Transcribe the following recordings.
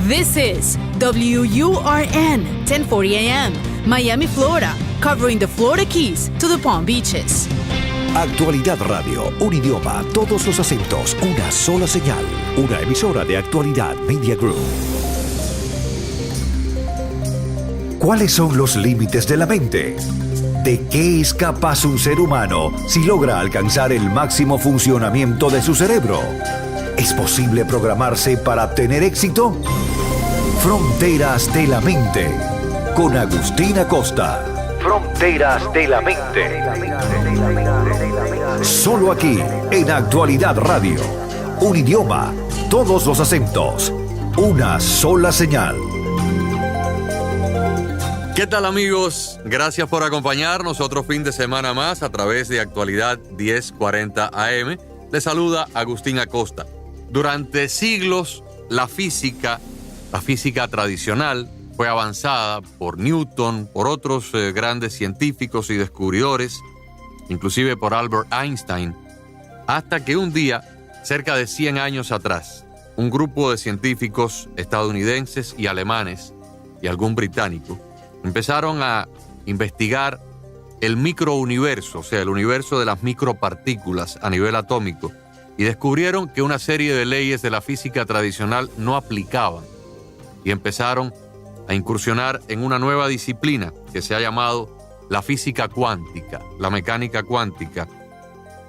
This is WURN 1040 AM, Miami, Florida, covering the Florida Keys to the Palm Beaches. Actualidad Radio, un idioma, todos los acentos, una sola señal. Una emisora de Actualidad Media Group. ¿Cuáles son los límites de la mente? ¿De qué es capaz un ser humano si logra alcanzar el máximo funcionamiento de su cerebro? ¿Es posible programarse para tener éxito? Fronteras de la Mente, con Agustín Acosta. Fronteras de la Mente. Solo aquí, en Actualidad Radio. Un idioma, todos los acentos, una sola señal. ¿Qué tal, amigos? Gracias por acompañarnos otro fin de semana más a través de Actualidad 1040 AM. Les saluda Agustín Acosta. Durante siglos, la física tradicional fue avanzada por Newton, por otros grandes científicos y descubridores, inclusive por Albert Einstein, hasta que un día, cerca de 100 años atrás, un grupo de científicos estadounidenses y alemanes y algún británico empezaron a investigar el microuniverso, o sea, el universo de las micropartículas a nivel atómico, y descubrieron que una serie de leyes de la física tradicional no aplicaban, y empezaron a incursionar en una nueva disciplina que se ha llamado la física cuántica, la mecánica cuántica,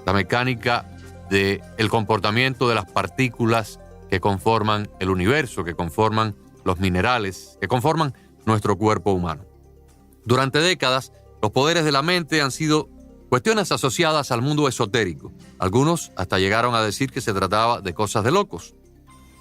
la mecánica del comportamiento de las partículas que conforman el universo, que conforman los minerales, que conforman nuestro cuerpo humano. Durante décadas, los poderes de la mente han sido cuestiones asociadas al mundo esotérico. Algunos hasta llegaron a decir que se trataba de cosas de locos.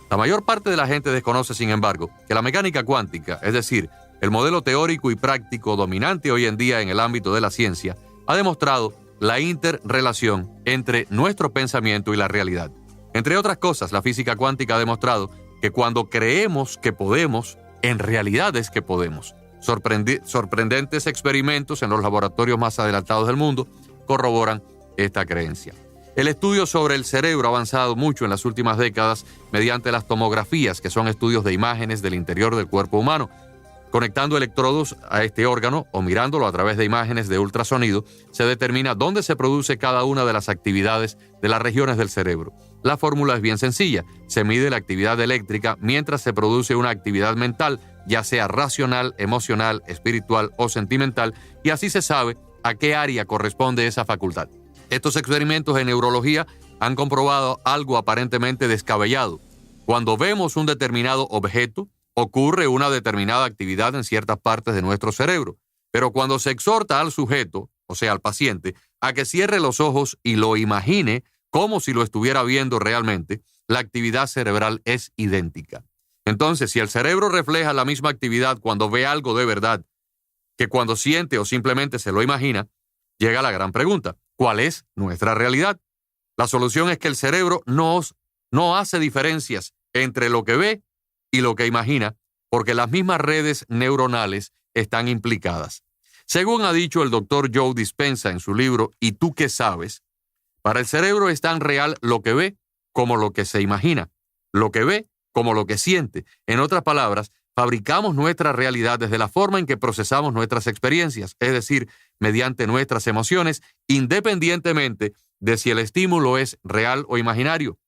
La mayor parte de la gente desconoce, sin embargo, que la mecánica cuántica, es decir, el modelo teórico y práctico dominante hoy en día en el ámbito de la ciencia, ha demostrado la interrelación entre nuestro pensamiento y la realidad. Entre otras cosas, la física cuántica ha demostrado que cuando creemos que podemos, en realidad es que podemos. Sorprendentes experimentos en los laboratorios más adelantados del mundo corroboran esta creencia. El estudio sobre el cerebro ha avanzado mucho en las últimas décadas mediante las tomografías, que son estudios de imágenes del interior del cuerpo humano. Conectando electrodos a este órgano o mirándolo a través de imágenes de ultrasonido, se determina dónde se produce cada una de las actividades de las regiones del cerebro. La fórmula es bien sencilla. Se mide la actividad eléctrica mientras se produce una actividad mental, ya sea racional, emocional, espiritual o sentimental, y así se sabe a qué área corresponde esa facultad. Estos experimentos en neurología han comprobado algo aparentemente descabellado. Cuando vemos un determinado objeto, ocurre una determinada actividad en ciertas partes de nuestro cerebro. Pero cuando se exhorta al sujeto, o sea, al paciente, a que cierre los ojos y lo imagine como si lo estuviera viendo realmente, la actividad cerebral es idéntica. Entonces, si el cerebro refleja la misma actividad cuando ve algo de verdad que cuando siente o simplemente se lo imagina, llega la gran pregunta: ¿cuál es nuestra realidad? La solución es que el cerebro no hace diferencias entre lo que ve y lo que imagina, porque las mismas redes neuronales están implicadas. Según ha dicho el doctor Joe Dispenza en su libro ¿Y tú qué sabes?, para el cerebro es tan real lo que ve como lo que se imagina, lo que ve como lo que siente. En otras palabras, fabricamos nuestra realidad desde la forma en que procesamos nuestras experiencias, es decir, mediante nuestras emociones, independientemente de si el estímulo es real o imaginario.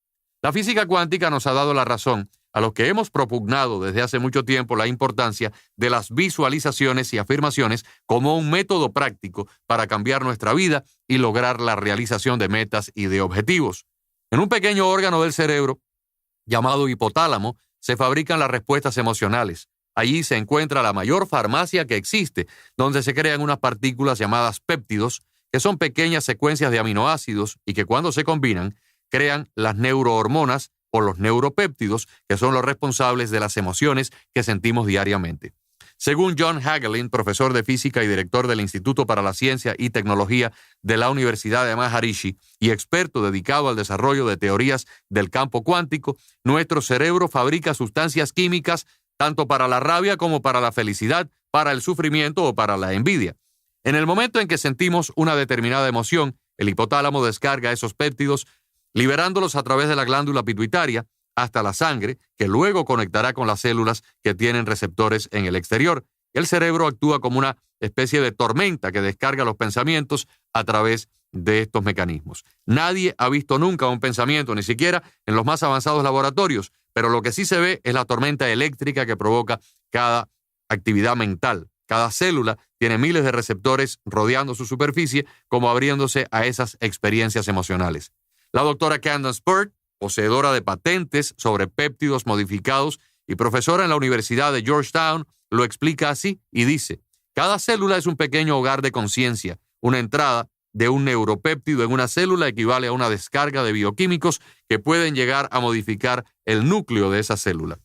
La física cuántica nos ha dado la razón a los que hemos propugnado desde hace mucho tiempo la importancia de las visualizaciones y afirmaciones como un método práctico para cambiar nuestra vida y lograr la realización de metas y de objetivos. En un pequeño órgano del cerebro, llamado hipotálamo, se fabrican las respuestas emocionales. Allí se encuentra la mayor farmacia que existe, donde se crean unas partículas llamadas péptidos, que son pequeñas secuencias de aminoácidos y que cuando se combinan, crean las neurohormonas o los neuropéptidos, que son los responsables de las emociones que sentimos diariamente. Según John Hagelin, profesor de física y director del Instituto para la Ciencia y Tecnología de la Universidad de Maharishi y experto dedicado al desarrollo de teorías del campo cuántico, nuestro cerebro fabrica sustancias químicas tanto para la rabia como para la felicidad, para el sufrimiento o para la envidia. En el momento en que sentimos una determinada emoción, el hipotálamo descarga esos péptidos liberándolos a través de la glándula pituitaria, hasta la sangre, que luego conectará con las células que tienen receptores en el exterior. El cerebro actúa como una especie de tormenta que descarga los pensamientos a través de estos mecanismos. Nadie ha visto nunca un pensamiento, ni siquiera en los más avanzados laboratorios, pero lo que sí se ve es la tormenta eléctrica que provoca cada actividad mental. Cada célula tiene miles de receptores rodeando su superficie, como abriéndose a esas experiencias emocionales. La doctora Candace Pert, poseedora de patentes sobre péptidos modificados y profesora en la Universidad de Georgetown, lo explica así y dice: cada célula es un pequeño hogar de conciencia. Una entrada de un neuropéptido en una célula equivale a una descarga de bioquímicos que pueden llegar a modificar el núcleo de esa célula.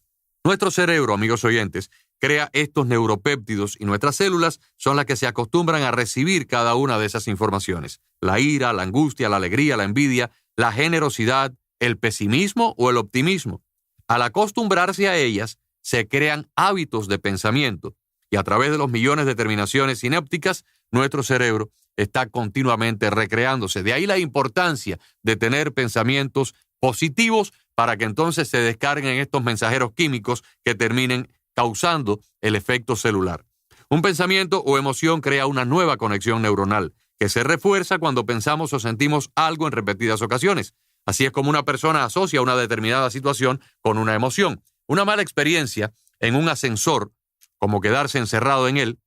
Nuestro cerebro, amigos oyentes, crea estos neuropéptidos y nuestras células son las que se acostumbran a recibir cada una de esas informaciones. La ira, la angustia, la alegría, la envidia, la generosidad, el pesimismo o el optimismo. Al acostumbrarse a ellas, se crean hábitos de pensamiento y a través de los millones de terminaciones sinápticas, nuestro cerebro está continuamente recreándose. De ahí la importancia de tener pensamientos positivos para que entonces se descarguen estos mensajeros químicos que terminen causando el efecto celular. Un pensamiento o emoción crea una nueva conexión neuronal que se refuerza cuando pensamos o sentimos algo en repetidas ocasiones. Así es como una persona asocia una determinada situación con una emoción. Una mala experiencia en un ascensor, como quedarse encerrado en él,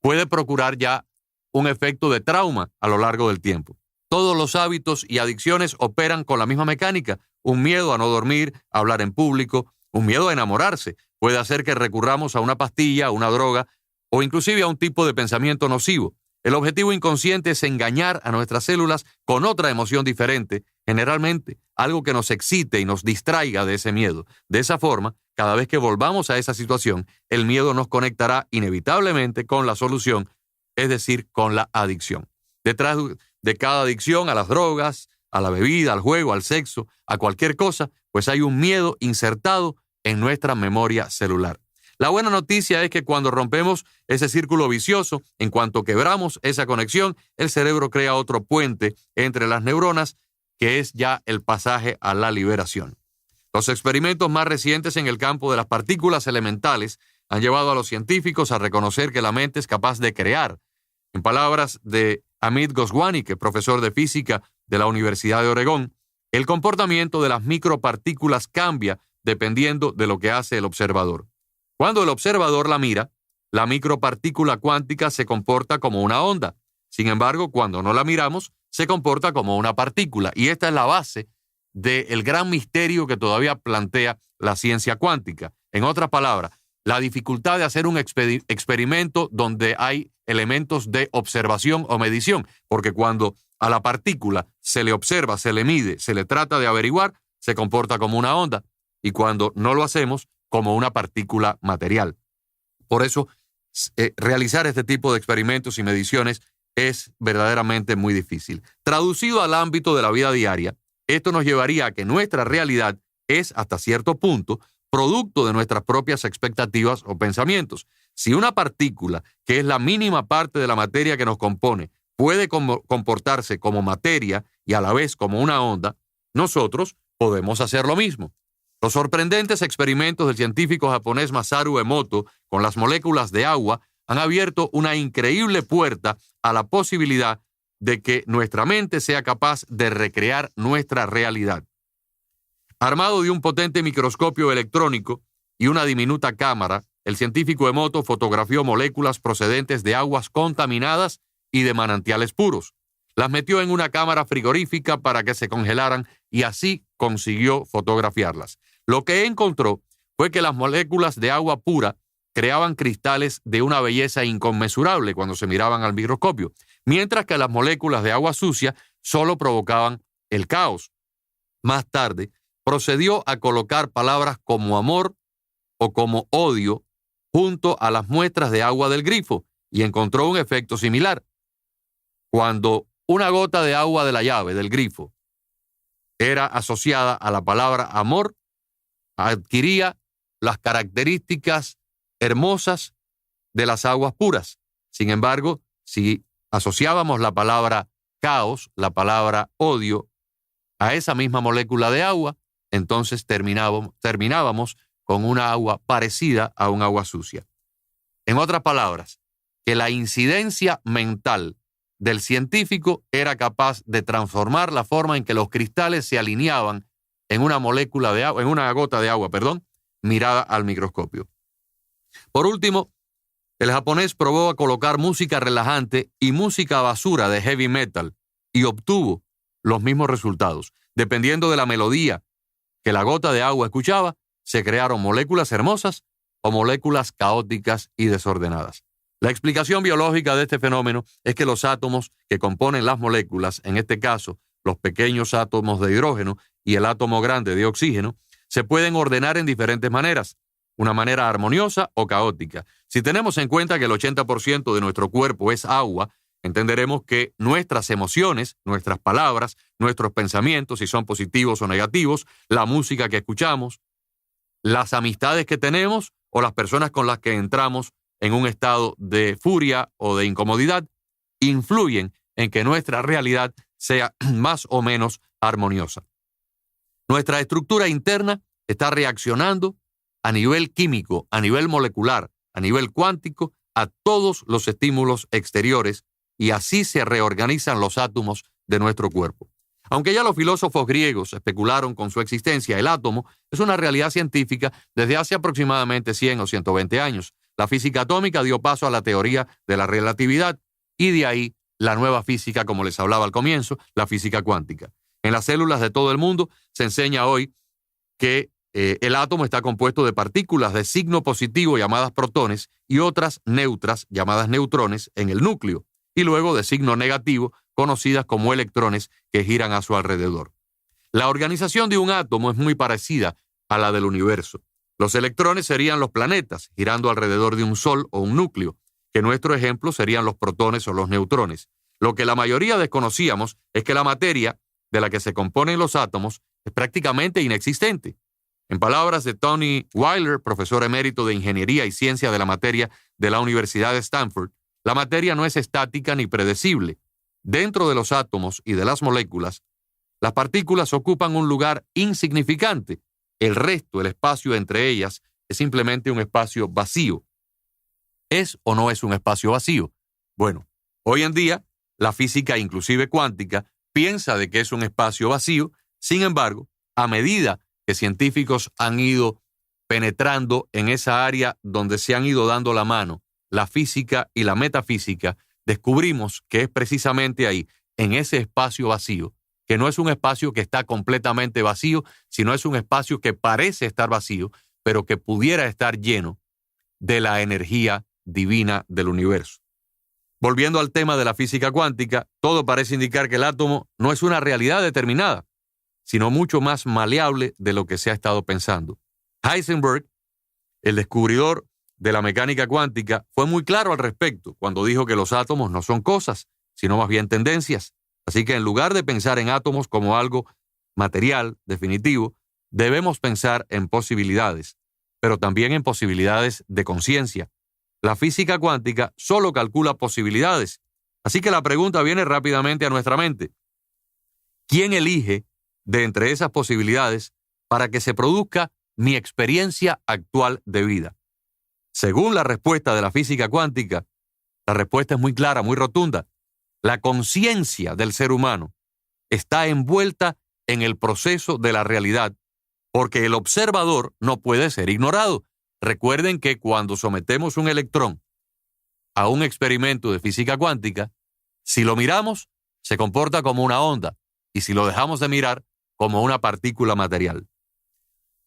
puede procurar ya un efecto de trauma a lo largo del tiempo. Todos los hábitos y adicciones operan con la misma mecánica. Un miedo a no dormir, a hablar en público, un miedo a enamorarse puede hacer que recurramos a una pastilla, a una droga o inclusive a un tipo de pensamiento nocivo. El objetivo inconsciente es engañar a nuestras células con otra emoción diferente, generalmente algo que nos excite y nos distraiga de ese miedo. De esa forma, cada vez que volvamos a esa situación, el miedo nos conectará inevitablemente con la solución, es decir, con la adicción. Detrás de cada adicción a las drogas, a la bebida, al juego, al sexo, a cualquier cosa, pues hay un miedo insertado en nuestra memoria celular. La buena noticia es que cuando rompemos ese círculo vicioso, en cuanto quebramos esa conexión, el cerebro crea otro puente entre las neuronas, que es ya el pasaje a la liberación. Los experimentos más recientes en el campo de las partículas elementales han llevado a los científicos a reconocer que la mente es capaz de crear. En palabras de Amit Goswami, que es profesor de física de la Universidad de Oregón, el comportamiento de las micropartículas cambia dependiendo de lo que hace el observador. Cuando el observador la mira, la micropartícula cuántica se comporta como una onda. Sin embargo, cuando no la miramos, se comporta como una partícula. Y esta es la base del gran misterio que todavía plantea la ciencia cuántica. En otras palabras, la dificultad de hacer un experimento donde hay elementos de observación o medición, porque cuando a la partícula se le observa, se le mide, se le trata de averiguar, se comporta como una onda, y cuando no lo hacemos, como una partícula material. Por eso, realizar este tipo de experimentos y mediciones es verdaderamente muy difícil. Traducido al ámbito de la vida diaria, esto nos llevaría a que nuestra realidad es, hasta cierto punto, producto de nuestras propias expectativas o pensamientos. Si una partícula, que es la mínima parte de la materia que nos compone, puede comportarse como materia y a la vez como una onda, nosotros podemos hacer lo mismo. Los sorprendentes experimentos del científico japonés Masaru Emoto con las moléculas de agua han abierto una increíble puerta a la posibilidad de que nuestra mente sea capaz de recrear nuestra realidad. Armado de un potente microscopio electrónico y una diminuta cámara, el científico Emoto fotografió moléculas procedentes de aguas contaminadas y de manantiales puros. Las metió en una cámara frigorífica para que se congelaran y así consiguió fotografiarlas. Lo que encontró fue que las moléculas de agua pura creaban cristales de una belleza inconmensurable cuando se miraban al microscopio, mientras que las moléculas de agua sucia solo provocaban el caos. Más tarde, procedió a colocar palabras como amor o como odio junto a las muestras de agua del grifo y encontró un efecto similar. Cuando una gota de agua de la llave del grifo era asociada a la palabra amor, adquiría las características hermosas de las aguas puras. Sin embargo, si asociábamos la palabra caos, la palabra odio, a esa misma molécula de agua, entonces terminábamos con una agua parecida a un agua sucia. En otras palabras, que la incidencia mental del científico era capaz de transformar la forma en que los cristales se alineaban en una molécula de agua, en una gota de agua, mirada al microscopio. Por último, el japonés probó a colocar música relajante y música basura de heavy metal y obtuvo los mismos resultados. Dependiendo de la melodía que la gota de agua escuchaba, se crearon moléculas hermosas o moléculas caóticas y desordenadas. La explicación biológica de este fenómeno es que los átomos que componen las moléculas, en este caso los pequeños átomos de hidrógeno y el átomo grande de oxígeno, se pueden ordenar en diferentes maneras, una manera armoniosa o caótica. Si tenemos en cuenta que el 80% de nuestro cuerpo es agua, entenderemos que nuestras emociones, nuestras palabras, nuestros pensamientos, si son positivos o negativos, la música que escuchamos, las amistades que tenemos o las personas con las que entramos en un estado de furia o de incomodidad, influyen en que nuestra realidad sea más o menos armoniosa. Nuestra estructura interna está reaccionando a nivel químico, a nivel molecular, a nivel cuántico, a todos los estímulos exteriores, y así se reorganizan los átomos de nuestro cuerpo. Aunque ya los filósofos griegos especularon con su existencia, el átomo es una realidad científica desde hace aproximadamente 100 o 120 años. La física atómica dio paso a la teoría de la relatividad y de ahí la nueva física, como les hablaba al comienzo, la física cuántica. En las células de todo el mundo se enseña hoy que el átomo está compuesto de partículas de signo positivo llamadas protones y otras neutras llamadas neutrones en el núcleo, y luego de signo negativo conocidas como electrones que giran a su alrededor. La organización de un átomo es muy parecida a la del universo. Los electrones serían los planetas girando alrededor de un sol o un núcleo, que en nuestro ejemplo serían los protones o los neutrones. Lo que la mayoría desconocíamos es que la materia de la que se componen los átomos es prácticamente inexistente. En palabras de Tony Weiler, profesor emérito de Ingeniería y Ciencia de la Materia de la Universidad de Stanford, la materia no es estática ni predecible. Dentro de los átomos y de las moléculas, las partículas ocupan un lugar insignificante. El resto, el espacio entre ellas, es simplemente un espacio vacío. ¿Es o no es un espacio vacío? Bueno, hoy en día, la física, inclusive cuántica, piensa de que es un espacio vacío. Sin embargo, a medida que científicos han ido penetrando en esa área donde se han ido dando la mano, la física y la metafísica, descubrimos que es precisamente ahí, en ese espacio vacío, que no es un espacio que está completamente vacío, sino es un espacio que parece estar vacío, pero que pudiera estar lleno de la energía divina del universo. Volviendo al tema de la física cuántica, todo parece indicar que el átomo no es una realidad determinada, sino mucho más maleable de lo que se ha estado pensando. Heisenberg, el descubridor de la mecánica cuántica, fue muy claro al respecto cuando dijo que los átomos no son cosas, sino más bien tendencias. Así que en lugar de pensar en átomos como algo material, definitivo, debemos pensar en posibilidades, pero también en posibilidades de conciencia. La física cuántica solo calcula posibilidades, así que la pregunta viene rápidamente a nuestra mente. ¿Quién elige de entre esas posibilidades para que se produzca mi experiencia actual de vida? Según la respuesta de la física cuántica, la respuesta es muy clara, muy rotunda. La conciencia del ser humano está envuelta en el proceso de la realidad, porque el observador no puede ser ignorado. Recuerden que cuando sometemos un electrón a un experimento de física cuántica, si lo miramos, se comporta como una onda, y si lo dejamos de mirar, como una partícula material.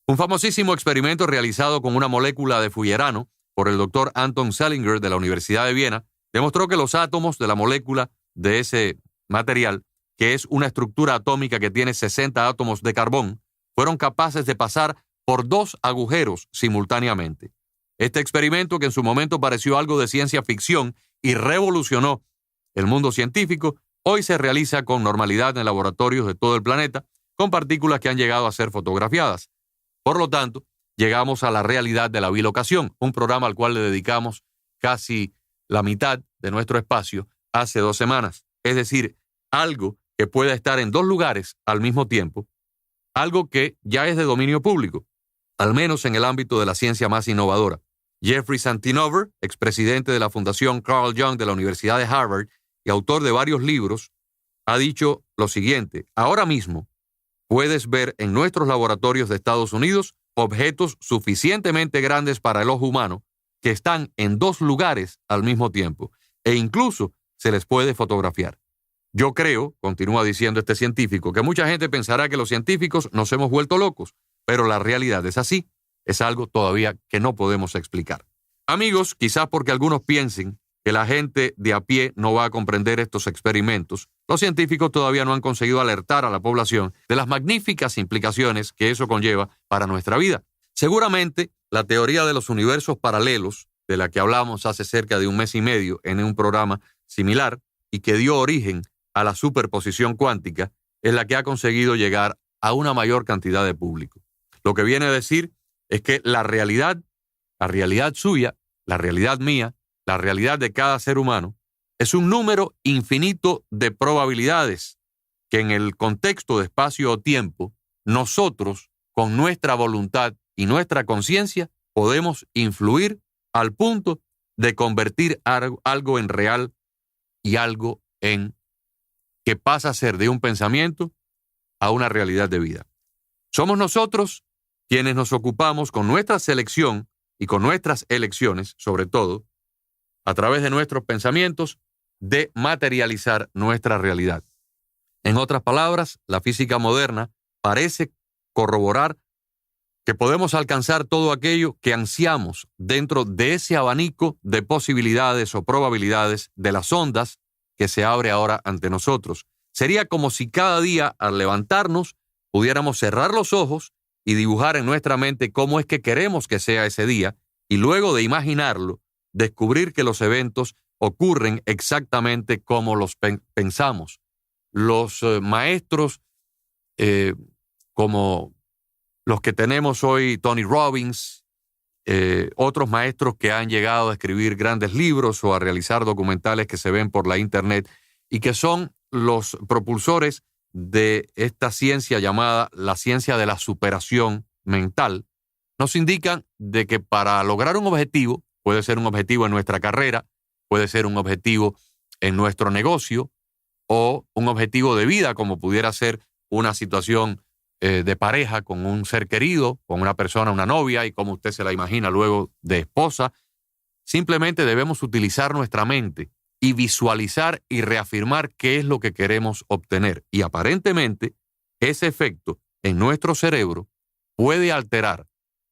Un famosísimo experimento realizado con una molécula de fullerano por el doctor Anton Selinger de la Universidad de Viena demostró que los átomos de la molécula de ese material, que es una estructura atómica que tiene 60 átomos de carbón, fueron capaces de pasar por 2 agujeros simultáneamente. Este experimento, que en su momento pareció algo de ciencia ficción y revolucionó el mundo científico, hoy se realiza con normalidad en laboratorios de todo el planeta, con partículas que han llegado a ser fotografiadas. Por lo tanto, llegamos a la realidad de la bilocación, un programa al cual le dedicamos casi la mitad de nuestro espacio hace 2 semanas. Es decir, algo que pueda estar en 2 lugares al mismo tiempo algo que ya es de dominio público, al menos en el ámbito de la ciencia más innovadora. Jeffrey Santinover, expresidente de la Fundación Carl Jung de la Universidad de Harvard y autor de varios libros, ha dicho lo siguiente: ahora mismo puedes ver en nuestros laboratorios de Estados Unidos objetos suficientemente grandes para el ojo humano que están en 2 lugares al mismo tiempo, e incluso se les puede fotografiar. Yo creo, continúa diciendo este científico, que mucha gente pensará que los científicos nos hemos vuelto locos, pero la realidad es así. Es algo todavía que no podemos explicar. Amigos, quizás porque algunos piensen que la gente de a pie no va a comprender estos experimentos, los científicos todavía no han conseguido alertar a la población de las magníficas implicaciones que eso conlleva para nuestra vida. Seguramente, la teoría de los universos paralelos, de la que hablamos hace cerca de 1 mes y medio en un programa similar y que dio origen a la superposición cuántica, es la que ha conseguido llegar a una mayor cantidad de público. Lo que viene a decir es que la realidad suya, la realidad mía, la realidad de cada ser humano, es un número infinito de probabilidades que en el contexto de espacio o tiempo, nosotros, con nuestra voluntad y nuestra conciencia, podemos influir al punto de convertir algo en real y algo en que pasa a ser de un pensamiento a una realidad de vida. Somos nosotros quienes nos ocupamos con nuestra selección y con nuestras elecciones, sobre todo, a través de nuestros pensamientos, de materializar nuestra realidad. En otras palabras, la física moderna parece corroborar que podemos alcanzar todo aquello que ansiamos dentro de ese abanico de posibilidades o probabilidades de las ondas que se abre ahora ante nosotros. Sería como si cada día, al levantarnos, pudiéramos cerrar los ojos y dibujar en nuestra mente cómo es que queremos que sea ese día, y luego de imaginarlo, descubrir que los eventos ocurren exactamente como los pensamos. Los maestros como los que tenemos hoy, Tony Robbins, otros maestros que han llegado a escribir grandes libros o a realizar documentales que se ven por la internet y que son los propulsores de esta ciencia llamada la ciencia de la superación mental, nos indican de que para lograr un objetivo, puede ser un objetivo en nuestra carrera, puede ser un objetivo en nuestro negocio o un objetivo de vida, como pudiera ser una situación de pareja con un ser querido, con una persona, una novia, y como usted se la imagina luego de esposa. Simplemente debemos utilizar nuestra mente y visualizar y reafirmar qué es lo que queremos obtener. Y aparentemente, ese efecto en nuestro cerebro puede alterar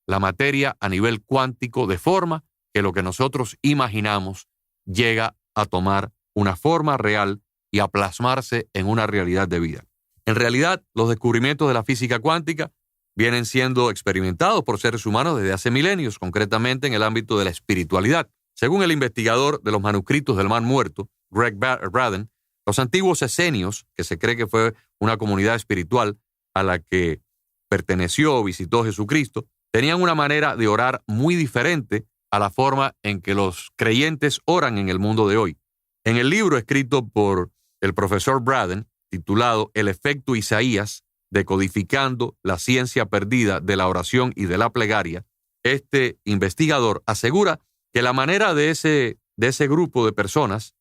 la materia a nivel cuántico de forma que lo que nosotros imaginamos llega a tomar una forma real y a plasmarse en una realidad de vida. En realidad, los descubrimientos de la física cuántica vienen siendo experimentados por seres humanos desde hace milenios, concretamente en el ámbito de la espiritualidad. Según el investigador de los manuscritos del Mar Muerto, Greg Braden, los antiguos esenios, que se cree que fue una comunidad espiritual a la que perteneció o visitó Jesucristo, tenían una manera de orar muy diferente a la forma en que los creyentes oran en el mundo de hoy. En el libro escrito por el profesor Braden, titulado El efecto Isaías, decodificando la ciencia perdida de la oración y de la plegaria, este investigador asegura que la manera de ese grupo de personas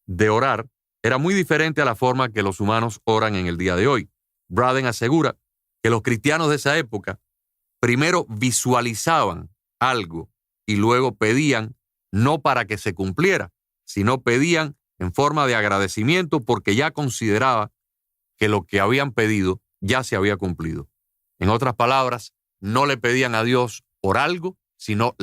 de orar era muy diferente a la forma que los humanos oran en el día de hoy. Braden asegura que los cristianos de esa época primero visualizaban algo y luego pedían no para que se cumpliera, sino pedían en forma de agradecimiento porque ya consideraba que lo que habían pedido ya se había cumplido. En otras palabras, no le pedían a Dios por algo, sino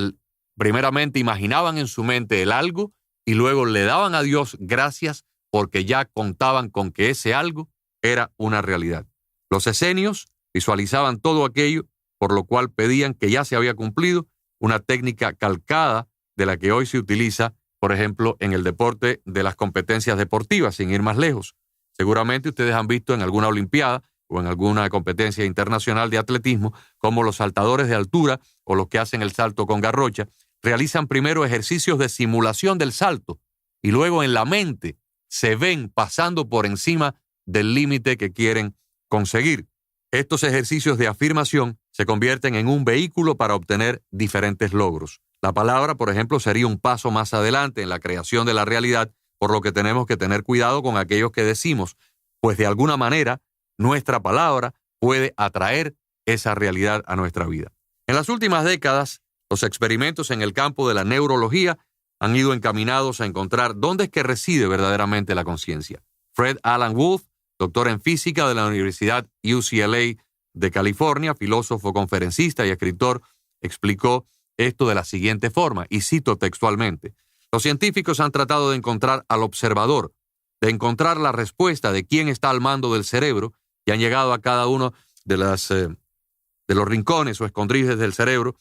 primeramente imaginaban en su mente el algo y luego le daban a Dios gracias porque ya contaban con que ese algo era una realidad. Los esenios visualizaban todo aquello por lo cual pedían que ya se había cumplido, una técnica calcada de la que hoy se utiliza, por ejemplo, en el deporte de las competencias deportivas, sin ir más lejos. Seguramente ustedes han visto en alguna olimpiada o en alguna competencia internacional de atletismo cómo los saltadores de altura o los que hacen el salto con garrocha realizan primero ejercicios de simulación del salto y luego en la mente se ven pasando por encima del límite que quieren conseguir. Estos ejercicios de afirmación se convierten en un vehículo para obtener diferentes logros. La palabra, por ejemplo, sería un paso más adelante en la creación de la realidad, por lo que tenemos que tener cuidado con aquellos que decimos, pues de alguna manera nuestra palabra puede atraer esa realidad a nuestra vida. En las últimas décadas, los experimentos en el campo de la neurología han ido encaminados a encontrar dónde es que reside verdaderamente la conciencia. Fred Alan Wolf, doctor en física de la Universidad UCLA de California, filósofo, conferencista y escritor, explicó esto de la siguiente forma, y cito textualmente: los científicos han tratado de encontrar al observador, de encontrar la respuesta de quién está al mando del cerebro, y han llegado a cada uno de los rincones o escondrijos del cerebro,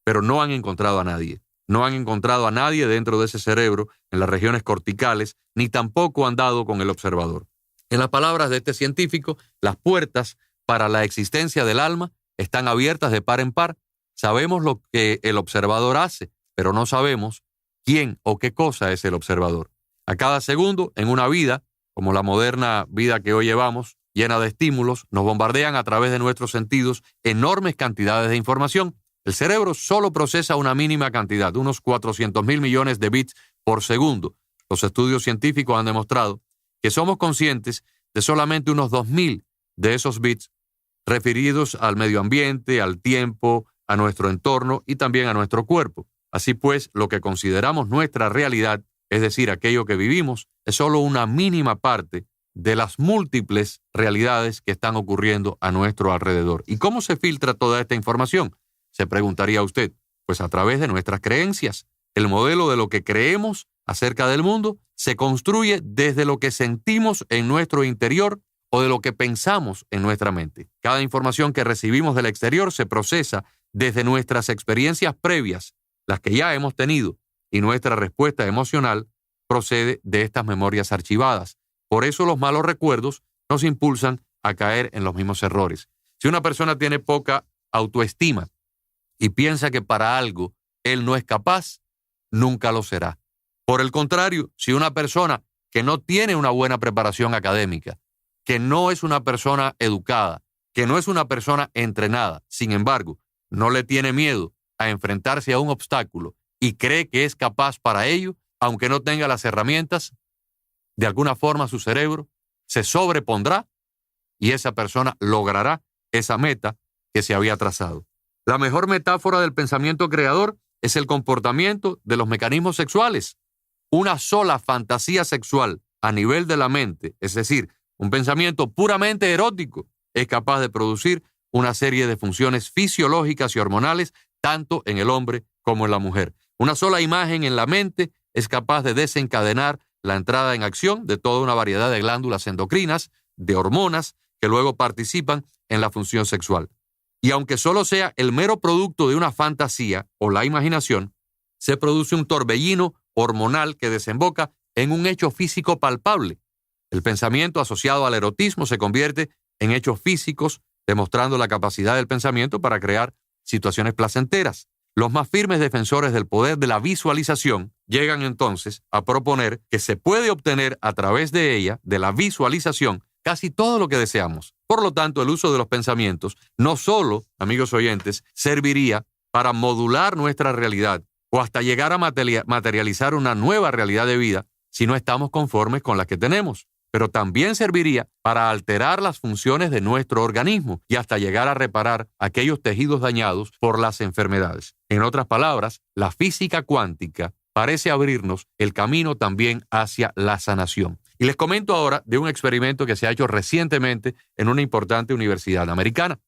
pero no han encontrado a nadie. No han encontrado a nadie dentro de ese cerebro, en las regiones corticales, ni tampoco han dado con el observador. En las palabras de este científico, las puertas para la existencia del alma están abiertas de par en par. Sabemos lo que el observador hace, pero no sabemos quién o qué cosa es el observador. A cada segundo, en una vida, como la moderna vida que hoy llevamos, llena de estímulos, nos bombardean a través de nuestros sentidos enormes cantidades de información. El cerebro solo procesa una mínima cantidad, unos 400,000 millones de bits por segundo. Los estudios científicos han demostrado que somos conscientes de solamente unos 2,000 de esos bits referidos al medio ambiente, al tiempo, a nuestro entorno y también a nuestro cuerpo. Así pues, lo que consideramos nuestra realidad, es decir, aquello que vivimos, es solo una mínima parte de las múltiples realidades que están ocurriendo a nuestro alrededor. ¿Y cómo se filtra toda esta información? Se preguntaría usted. Pues a través de nuestras creencias. El modelo de lo que creemos acerca del mundo se construye desde lo que sentimos en nuestro interior o de lo que pensamos en nuestra mente. Cada información que recibimos del exterior se procesa desde nuestras experiencias previas, las que ya hemos tenido, y nuestra respuesta emocional procede de estas memorias archivadas. Por eso los malos recuerdos nos impulsan a caer en los mismos errores. Si una persona tiene poca autoestima y piensa que para algo él no es capaz, nunca lo será. Por el contrario, si una persona que no tiene una buena preparación académica, que no es una persona educada, que no es una persona entrenada, sin embargo, no le tiene miedo a enfrentarse a un obstáculo y cree que es capaz para ello, aunque no tenga las herramientas, de alguna forma su cerebro se sobrepondrá y esa persona logrará esa meta que se había trazado. La mejor metáfora del pensamiento creador es el comportamiento de los mecanismos sexuales. Una sola fantasía sexual a nivel de la mente, es decir, un pensamiento puramente erótico, es capaz de producir una serie de funciones fisiológicas y hormonales tanto en el hombre como en la mujer. Una sola imagen en la mente es capaz de desencadenar la entrada en acción de toda una variedad de glándulas endocrinas, de hormonas, que luego participan en la función sexual. Y aunque solo sea el mero producto de una fantasía o la imaginación, se produce un torbellino hormonal que desemboca en un hecho físico palpable. El pensamiento asociado al erotismo se convierte en hechos físicos, demostrando la capacidad del pensamiento para crear situaciones placenteras. Los más firmes defensores del poder de la visualización llegan entonces a proponer que se puede obtener a través de ella, de la visualización, casi todo lo que deseamos. Por lo tanto, el uso de los pensamientos no solo, amigos oyentes, serviría para modular nuestra realidad o hasta llegar a materializar una nueva realidad de vida si no estamos conformes con la que tenemos, pero también serviría para alterar las funciones de nuestro organismo y hasta llegar a reparar aquellos tejidos dañados por las enfermedades. En otras palabras, la física cuántica parece abrirnos el camino también hacia la sanación. Y les comento ahora de un experimento que se ha hecho recientemente en una importante universidad americana.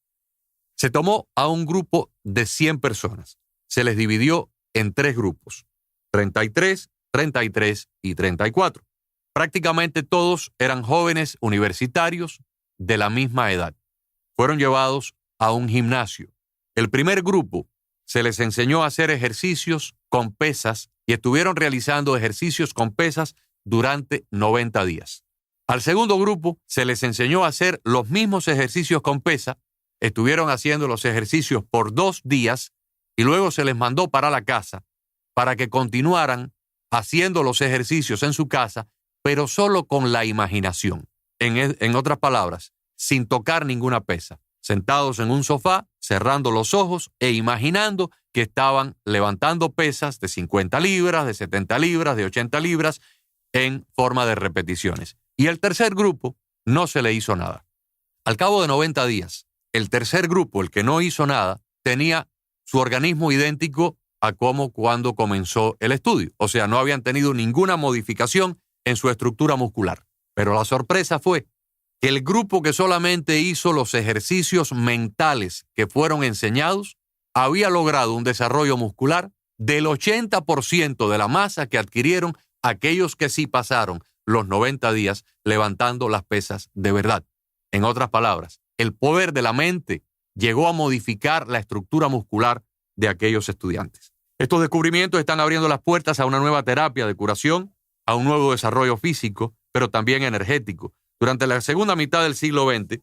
Se tomó a un grupo de 100 personas. Se les dividió en 3 grupos, 33, 33 y 34. Prácticamente todos eran jóvenes universitarios de la misma edad. Fueron llevados a un gimnasio. El primer grupo se les enseñó a hacer ejercicios con pesas y estuvieron realizando ejercicios con pesas durante 90 días. Al segundo grupo se les enseñó a hacer los mismos ejercicios con pesa, estuvieron haciendo los ejercicios por 2 días y luego se les mandó para la casa para que continuaran haciendo los ejercicios en su casa, pero solo con la imaginación. En otras palabras, sin tocar ninguna pesa. sentados en un sofá, cerrando los ojos e imaginando que estaban levantando pesas de 50 libras, de 70 libras, de 80 libras en forma de repeticiones. Y el tercer grupo no se le hizo nada. Al cabo de 90 días, el tercer grupo, el que no hizo nada, tenía su organismo idéntico a como cuando comenzó el estudio. O sea, no habían tenido ninguna modificación en su estructura muscular. Pero la sorpresa fue que el grupo que solamente hizo los ejercicios mentales que fueron enseñados había logrado un desarrollo muscular del 80% de la masa que adquirieron aquellos que sí pasaron los 90 días levantando las pesas de verdad. En otras palabras, el poder de la mente llegó a modificar la estructura muscular de aquellos estudiantes. Estos descubrimientos están abriendo las puertas a una nueva terapia de curación, a un nuevo desarrollo físico, pero también energético. Durante la segunda mitad del siglo XX,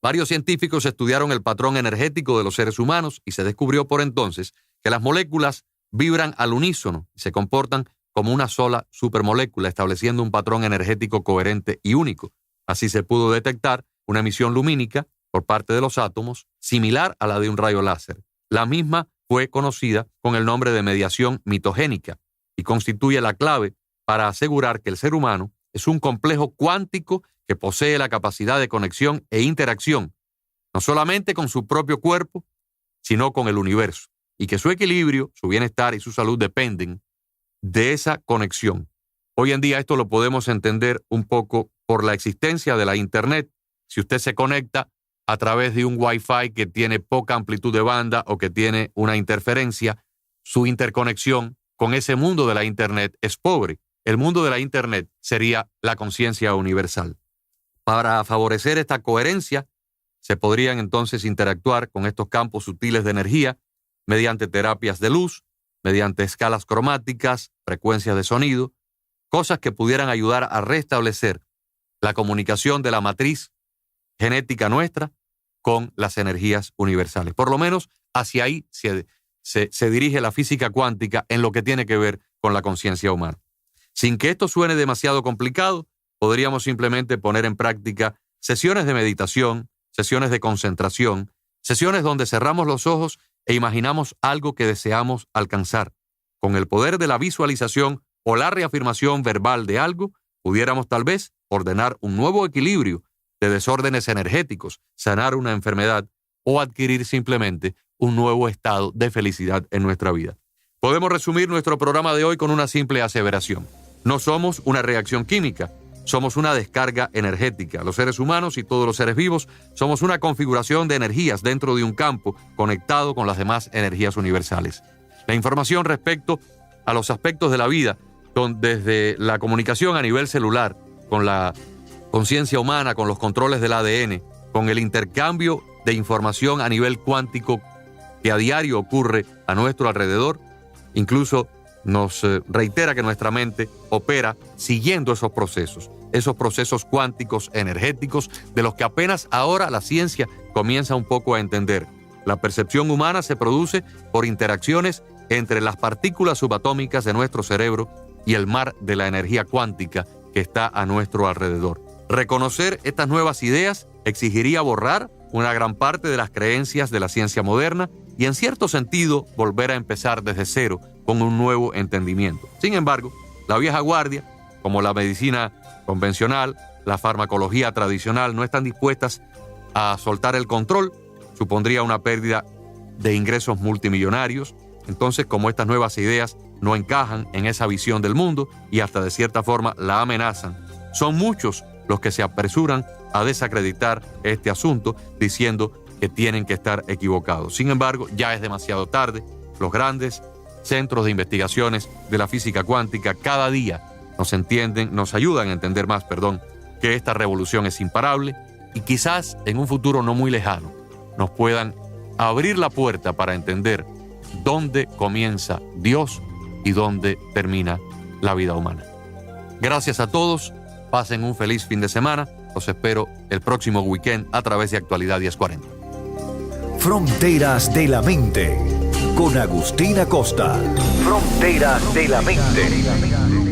varios científicos estudiaron el patrón energético de los seres humanos y se descubrió por entonces que las moléculas vibran al unísono y se comportan como una sola supermolécula, estableciendo un patrón energético coherente y único. Así se pudo detectar una emisión lumínica por parte de los átomos similar a la de un rayo láser. La misma fue conocida con el nombre de mediación mitogénica y constituye la clave para asegurar que el ser humano es un complejo cuántico que posee la capacidad de conexión e interacción, no solamente con su propio cuerpo, sino con el universo, y que su equilibrio, su bienestar y su salud dependen de esa conexión. Hoy en día esto lo podemos entender un poco por la existencia de la Internet. Si usted se conecta a través de un Wi-Fi que tiene poca amplitud de banda o que tiene una interferencia, su interconexión con ese mundo de la Internet es pobre. El mundo de la Internet sería la conciencia universal. Para favorecer esta coherencia, se podrían entonces interactuar con estos campos sutiles de energía mediante terapias de luz, mediante escalas cromáticas, frecuencias de sonido, cosas que pudieran ayudar a restablecer la comunicación de la matriz genética nuestra con las energías universales. Por lo menos hacia ahí se dirige la física cuántica en lo que tiene que ver con la conciencia humana. Sin que esto suene demasiado complicado, podríamos simplemente poner en práctica sesiones de meditación, sesiones de concentración, sesiones donde cerramos los ojos e imaginamos algo que deseamos alcanzar. Con el poder de la visualización o la reafirmación verbal de algo, pudiéramos tal vez ordenar un nuevo equilibrio de desórdenes energéticos, sanar una enfermedad o adquirir simplemente un nuevo estado de felicidad en nuestra vida. Podemos resumir nuestro programa de hoy con una simple aseveración. No somos una reacción química, somos una descarga energética. Los seres humanos y todos los seres vivos somos una configuración de energías dentro de un campo conectado con las demás energías universales. La información respecto a los aspectos de la vida, desde la comunicación a nivel celular, con la conciencia humana, con los controles del ADN, con el intercambio de información a nivel cuántico que a diario ocurre a nuestro alrededor, incluso nos reitera que nuestra mente opera siguiendo esos procesos cuánticos energéticos de los que apenas ahora la ciencia comienza un poco a entender. La percepción humana se produce por interacciones entre las partículas subatómicas de nuestro cerebro y el mar de la energía cuántica que está a nuestro alrededor. Reconocer estas nuevas ideas exigiría borrar una gran parte de las creencias de la ciencia moderna y en cierto sentido volver a empezar desde cero con un nuevo entendimiento. Sin embargo, la vieja guardia, como la medicina convencional, la farmacología tradicional, no están dispuestas a soltar el control. Supondría una pérdida de ingresos multimillonarios. Entonces, como estas nuevas ideas no encajan en esa visión del mundo y hasta de cierta forma la amenazan, son muchos los que se apresuran a desacreditar este asunto diciendo que tienen que estar equivocados. Sin embargo, ya es demasiado tarde. Los grandes centros de investigaciones de la física cuántica cada día nos ayudan a entender más, que esta revolución es imparable y quizás en un futuro no muy lejano nos puedan abrir la puerta para entender dónde comienza Dios y dónde termina la vida humana. Gracias a todos, pasen un feliz fin de semana. Los espero el próximo weekend a través de Actualidad 1040. Fronteras de la Mente, con Agustín Acosta. Fronteras de la Mente.